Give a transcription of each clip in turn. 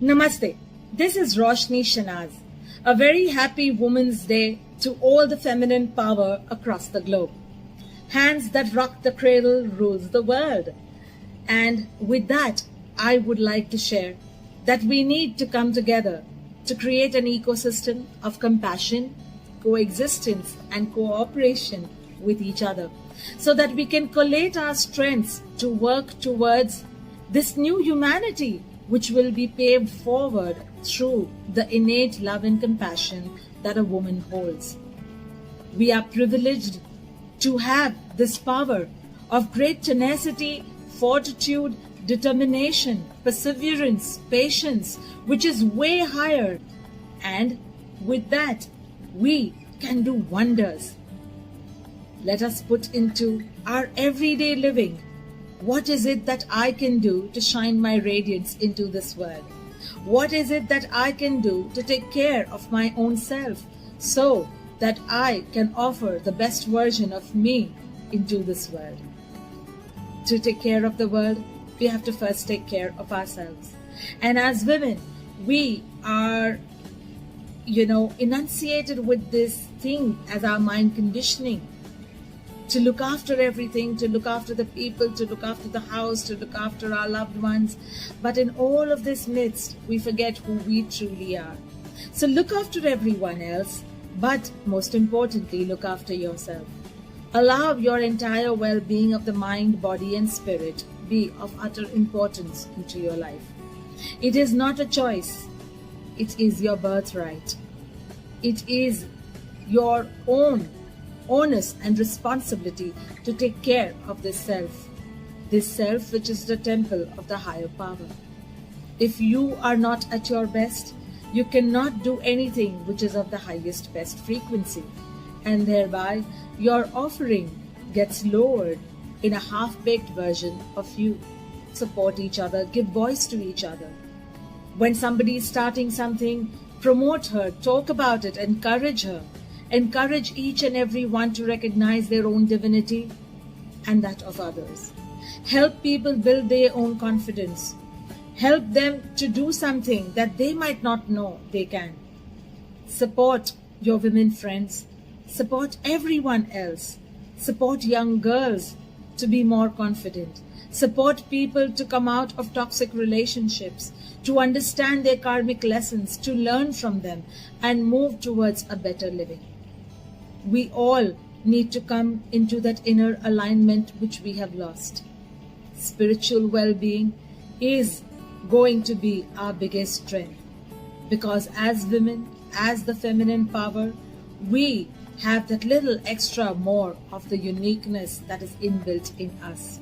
Namaste. This is Roshni Shanaz. A very happy Women's Day to all the feminine power across the globe. Hands that rock the cradle rules the world. And with that, I would like to share that we need to come together to create an ecosystem of compassion, coexistence, and cooperation with each other so that we can collate our strengths to work towards this new humanity which will be paved forward through the innate love and compassion that a woman holds. We are privileged to have this power of great tenacity, fortitude, determination, perseverance, patience, which is way higher. And with that, we can do wonders. Let us put into our everyday living, what is it that I can do to shine my radiance into this world? What is it that I can do to take care of my own self so that I can offer the best version of me into this world? To take care of the world, we have to first take care of ourselves. And as women, we are, enunciated with this thing as our mind conditioning to look after everything, to look after the people, to look after the house, to look after our loved ones. But in all of this midst, we forget who we truly are. So look after everyone else, but most importantly, look after yourself. Allow your entire well-being of the mind, body, and spirit be of utter importance into your life. It is not a choice. It is your birthright. It is your own onus and responsibility to take care of this self which is the temple of the higher power. If you are not at your best, you cannot do anything which is of the highest best frequency, and thereby your offering gets lowered in a half-baked version of you. Support each other, give voice to each other. When somebody is starting something, promote her, talk about it, encourage her. Encourage each and every one to recognize their own divinity and that of others. Help people build their own confidence. Help them to do something that they might not know they can. Support your women friends. Support everyone else. Support young girls to be more confident. Support people to come out of toxic relationships, to understand their karmic lessons, to learn from them and move towards a better living. We all need to come into that inner alignment which we have lost. Spiritual well-being is going to be our biggest strength, because as women, as the feminine power, we have that little extra more of the uniqueness that is inbuilt in us.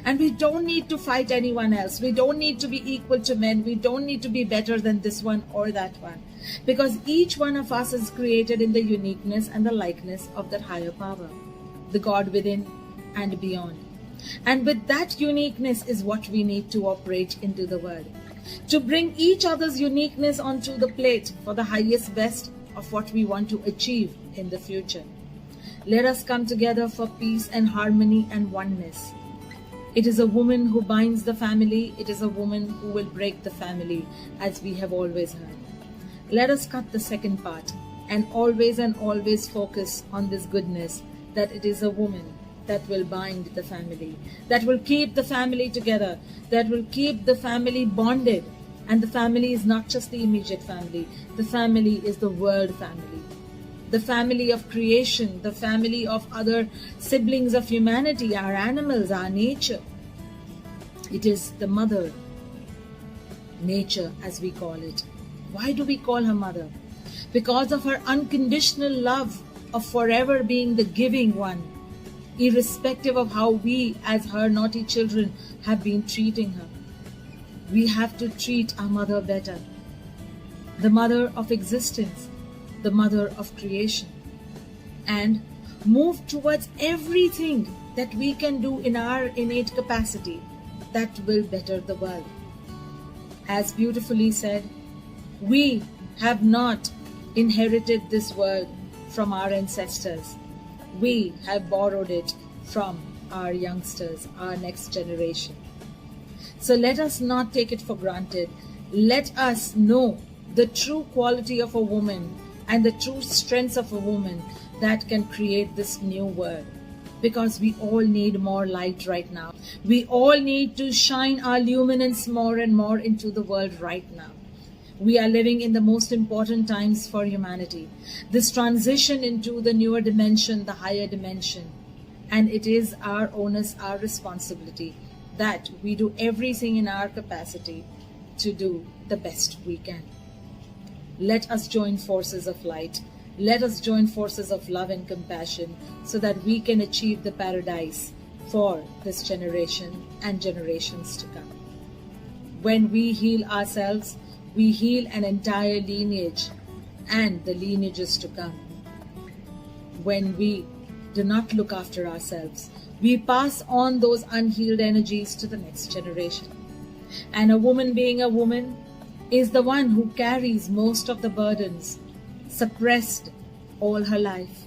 And we don't need to fight anyone else. We don't need to be equal to men. We don't need to be better than this one or that one. Because each one of us is created in the uniqueness and the likeness of that higher power, the God within and beyond. And with that uniqueness is what we need to operate into the world. To bring each other's uniqueness onto the plate for the highest best of what we want to achieve in the future. Let us come together for peace and harmony and oneness. It is a woman who binds the family. It is a woman who will break the family, as we have always heard. Let us cut the second part and always focus on this goodness, that it is a woman that will bind the family, that will keep the family together, that will keep the family bonded. And the family is not just the immediate family. The family is the world family. The family of creation, the family of other siblings of humanity, our animals, our nature. It is the mother, nature as we call it. Why do we call her mother? Because of her unconditional love of forever being the giving one, irrespective of how we as her naughty children have been treating her. We have to treat our mother better. The mother of existence, the mother of creation, and move towards everything that we can do in our innate capacity that will better the world. As beautifully said, we have not inherited this world from our ancestors. We have borrowed it from our youngsters, our next generation. So let us not take it for granted. Let us know the true quality of a woman and the true strengths of a woman that can create this new world. Because we all need more light right now. We all need to shine our luminance more and more into the world right now. We are living in the most important times for humanity. This transition into the newer dimension, the higher dimension. And it is our onus, our responsibility that we do everything in our capacity to do the best we can. Let us join forces of light. Let us join forces of love and compassion so that we can achieve the paradise for this generation and generations to come. When we heal ourselves, we heal an entire lineage and the lineages to come. When we do not look after ourselves, we pass on those unhealed energies to the next generation. And a woman being a woman is the one who carries most of the burdens suppressed all her life.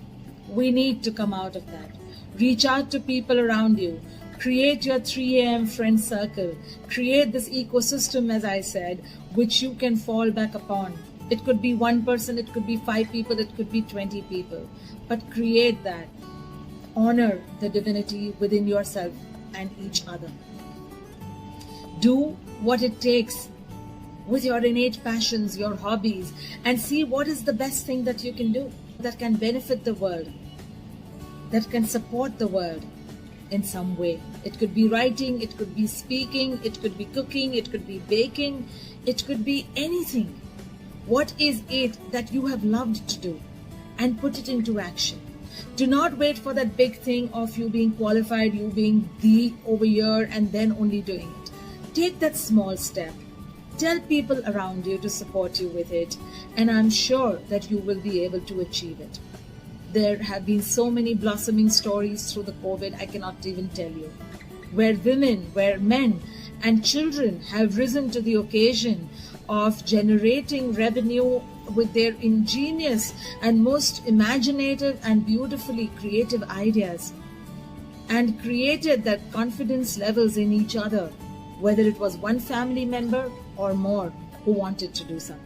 We need to come out of that. Reach out to people around you. Create your 3 a.m. friend circle. Create this ecosystem, as I said, which you can fall back upon. It could be one person, it could be 5 people, it could be 20 people. But create that. Honor the divinity within yourself and each other. Do what it takes with your innate passions, your hobbies, and see what is the best thing that you can do that can benefit the world, that can support the world in some way. It could be writing, it could be speaking, it could be cooking, it could be baking, it could be anything. What is it that you have loved to do? And put it into action. Do not wait for that big thing of you being qualified, you being the over here and then only doing it. Take that small step. Tell people around you to support you with it, and I'm sure that you will be able to achieve it. There have been so many blossoming stories through the COVID, I cannot even tell you, where women, where men and children have risen to the occasion of generating revenue with their ingenious and most imaginative and beautifully creative ideas, and created that confidence levels in each other, whether it was one family member or more who wanted to do something.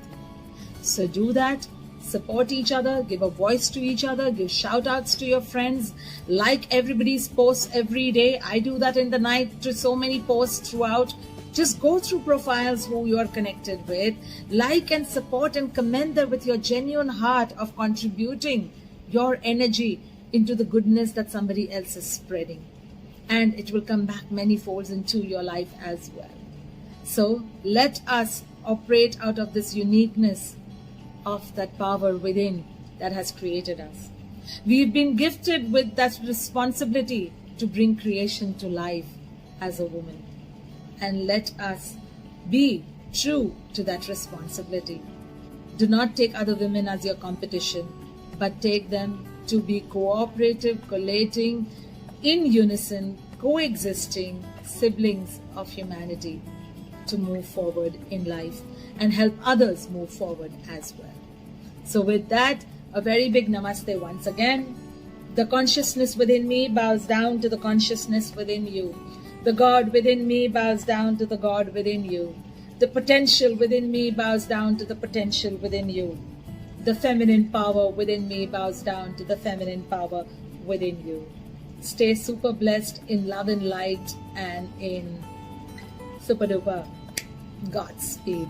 So do that, support each other, give a voice to each other, give shout outs to your friends, like everybody's posts every day. I do that in the night to so many posts throughout. Just go through profiles who you are connected with, like and support and commend them with your genuine heart of contributing your energy into the goodness that somebody else is spreading. And it will come back many folds into your life as well. So let us operate out of this uniqueness of that power within that has created us. We've been gifted with that responsibility to bring creation to life as a woman. And let us be true to that responsibility. Do not take other women as your competition, but take them to be cooperative, collating, in unison, coexisting siblings of humanity to move forward in life and help others move forward as well. So with that, a very big namaste once again. The consciousness within me bows down to the consciousness within you. The God within me bows down to the God within you. The potential within me bows down to the potential within you. The feminine power within me bows down to the feminine power within you. Stay super blessed in love and light and in super duper Godspeed.